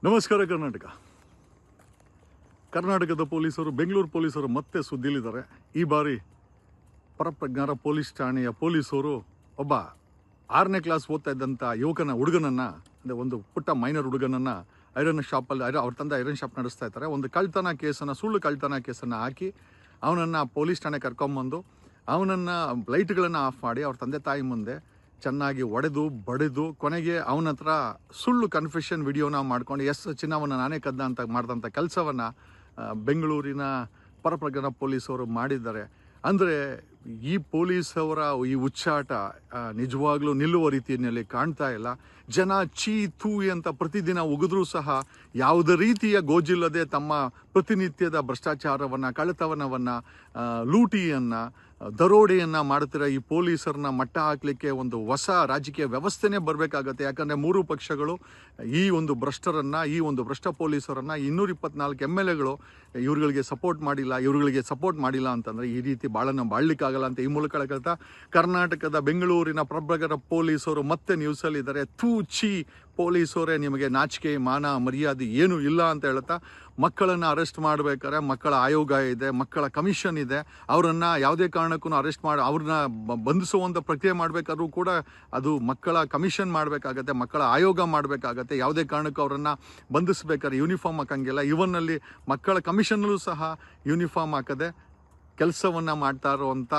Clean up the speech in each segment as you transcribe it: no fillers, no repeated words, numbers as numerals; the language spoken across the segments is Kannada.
ನಮಸ್ಕಾರ ಕರ್ನಾಟಕದ ಪೊಲೀಸರು, ಬೆಂಗಳೂರು ಪೊಲೀಸರು ಮತ್ತೆ ಸುದ್ದಿಲಿದ್ದಾರೆ. ಈ ಬಾರಿ ಪರಪ್ರಜ್ಞಾರ ಪೊಲೀಸ್ ಠಾಣೆಯ ಪೊಲೀಸರು ಒಬ್ಬ 6ನೇ ಕ್ಲಾಸ್ ಓದ್ತಾ ಇದ್ದಂಥ ಹುಡುಗನನ್ನು, ಅಂದರೆ ಒಂದು ಪುಟ್ಟ ಮೈನರ್ ಹುಡುಗನನ್ನು ಐರನ್ ಶಾಪಲ್ಲಿ ಅವ್ರ ತಂದೆ ಐರನ್ ಶಾಪ್ ನಡೆಸ್ತಾ ಇರ್ತಾರೆ. ಒಂದು ಸುಳ್ಳು ಕಳ್ತನ ಕೇಸನ್ನು ಹಾಕಿ ಅವನನ್ನು ಪೊಲೀಸ್ ಠಾಣೆ ಕರ್ಕೊಂಬಂದು ಅವನನ್ನು ಲೈಟ್ಗಳನ್ನು ಆಫ್ ಮಾಡಿ ಅವ್ರ ತಂದೆ ತಾಯಿ ಮುಂದೆ ಚೆನ್ನಾಗಿ ಬಡಿದು ಕೊನೆಗೆ ಅವನ ಹತ್ರ ಸುಳ್ಳು ಕನ್ಫೆಷನ್ ವಿಡಿಯೋನ ಮಾಡ್ಕೊಂಡು ಚಿನ್ನವನ್ನು ನಾನೇ ಕದ್ದ ಅಂತ ಮಾಡಿದಂಥ ಕೆಲಸವನ್ನು ಬೆಂಗಳೂರಿನ ಪರಪ್ರಜ್ಞಾನ ಪೊಲೀಸವರು ಮಾಡಿದ್ದಾರೆ. ಅಂದರೆ ಈ ಪೊಲೀಸವರ ಈ ಉಚ್ಚಾಟ ನಿಜವಾಗ್ಲೂ ನಿಲ್ಲುವ ರೀತಿಯಲ್ಲಿ ಕಾಣ್ತಾ ಇಲ್ಲ. ಜನ ಚೀ ತೂ ಅಂತ ಪ್ರತಿದಿನ ಉಗಿದ್ರೂ ಸಹ ಯಾವುದೇ ರೀತಿಯ ಗೋಜಿಲ್ಲದೆ ತಮ್ಮ ಪ್ರತಿನಿತ್ಯದ ಭ್ರಷ್ಟಾಚಾರವನ್ನು, ಕಳ್ಳತನವನ್ನು, ಲೂಟಿಯನ್ನು, ದರೋಡೆಯನ್ನು ಮಾಡ್ತಿರೋ ಈ ಪೊಲೀಸರನ್ನ ಮಟ್ಟ ಹಾಕಲಿಕ್ಕೆ ಒಂದು ಹೊಸ ರಾಜಕೀಯ ವ್ಯವಸ್ಥೆನೇ ಬರಬೇಕಾಗತ್ತೆ. ಯಾಕಂದರೆ 3 ಪಕ್ಷಗಳು ಈ ಒಂದು ಭ್ರಷ್ಟ ಪೊಲೀಸರನ್ನು 224 MLAಗಳು ಇವ್ರುಗಳಿಗೆ ಸಪೋರ್ಟ್ ಮಾಡಿಲ್ಲ ಅಂತಂದರೆ ಈ ರೀತಿ ಬಾಳಲಿಕ್ಕಾಗಲ್ಲ ಅಂತ ಈ ಮೂಲಕ ಹೇಳ್ತಾ ಕರ್ನಾಟಕದ ಬೆಂಗಳೂರಿನ ಪರಪ್ರಜ್ಞಾನ ಪೊಲೀಸರು ಮತ್ತೆ ನ್ಯೂಸಲ್ಲಿದ್ದಾರೆ. ಚೀ ಪೊಲೀಸರೇ, ನಿಮಗೆ ನಾಚಿಕೆ, ಮಾನ, ಮರ್ಯಾದೆ ಏನೂ ಇಲ್ಲ ಅಂತ ಹೇಳ್ತಾ ಮಕ್ಕಳನ್ನು ಅರೆಸ್ಟ್ ಮಾಡಬೇಕಾದ್ರೆ ಮಕ್ಕಳ ಆಯೋಗ ಇದೆ, ಮಕ್ಕಳ ಕಮಿಷನ್ ಇದೆ. ಅವರನ್ನು ಯಾವುದೇ ಕಾರಣಕ್ಕೂ ಅರೆಸ್ಟ್ ಮಾಡಿ ಅವ್ರನ್ನ ಬಂಧಿಸುವಂಥ ಪ್ರಕ್ರಿಯೆ ಮಾಡಬೇಕಾದ್ರೂ ಕೂಡ ಅದು ಮಕ್ಕಳ ಕಮಿಷನ್ ಮಾಡಬೇಕಾಗತ್ತೆ, ಮಕ್ಕಳ ಆಯೋಗ ಮಾಡಬೇಕಾಗತ್ತೆ. ಯಾವುದೇ ಕಾರಣಕ್ಕೂ ಅವರನ್ನು ಬಂಧಿಸಬೇಕಾದ್ರೆ ಯೂನಿಫಾರ್ಮ್ ಹಾಕಂಗಿಲ್ಲ. ಇವನ್ನಲ್ಲಿ ಮಕ್ಕಳ ಕಮಿಷನ್ನಲ್ಲೂ ಸಹ ಯೂನಿಫಾರ್ಮ್ ಹಾಕದೆ ಕೆಲಸವನ್ನು ಮಾಡ್ತಾ ಇರುವಂಥ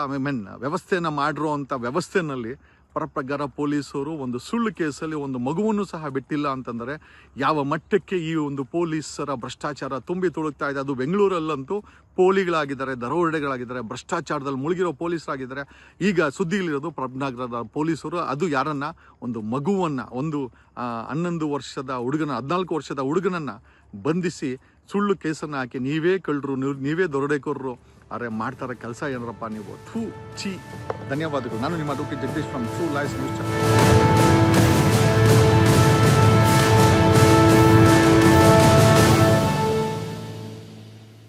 ವ್ಯವಸ್ಥೆಯನ್ನು ಮಾಡಿರುವಂಥ ವ್ಯವಸ್ಥೆಯಲ್ಲಿ ಪರಪ್ರಜ್ಞಾನ ಪೊಲೀಸರು ಒಂದು ಸುಳ್ಳು ಕೇಸಲ್ಲಿ ಒಂದು ಮಗುವನ್ನು ಸಹ ಬಿಟ್ಟಿಲ್ಲ ಅಂತಂದರೆ ಯಾವ ಮಟ್ಟಕ್ಕೆ ಈ ಒಂದು ಪೊಲೀಸರ ಭ್ರಷ್ಟಾಚಾರ ತುಂಬಿ ತುಳುಕ್ತಾ ಇದೆ. ಅದು ಬೆಂಗಳೂರಲ್ಲಂತೂ ಪೋಲಿಗಳಾಗಿದ್ದಾರೆ, ದರೋಡೆಗಳಾಗಿದ್ದಾರೆ, ಭ್ರಷ್ಟಾಚಾರದಲ್ಲಿ ಮುಳುಗಿರೋ ಪೊಲೀಸರಾಗಿದ್ದಾರೆ. ಈಗ ಸುದ್ದಿಲಿರೋದು ಪರಪ್ರಜ್ಞಾನ ಪೊಲೀಸರು. ಅದು ಯಾರನ್ನ, ಒಂದು ಮಗುವನ್ನು, ಒಂದು 14 ವರ್ಷದ ಹುಡುಗನನ್ನು ಬಂಧಿಸಿ ಸುಳ್ಳು ಕೇಸನ್ನು ಹಾಕಿ ನೀವೇ ಕಳ್ಳರು, ನೀವೇ ದರೋಡೆಕೋರರು ಮಾಡ್ತಾರೆ ಕೆಲಸ ಏನರಪ್ಪ ನೀವು. ಧನ್ಯವಾದಗಳು. ನಾನು ನಿಮ್ಮ advocate Jagadish from true life news channel.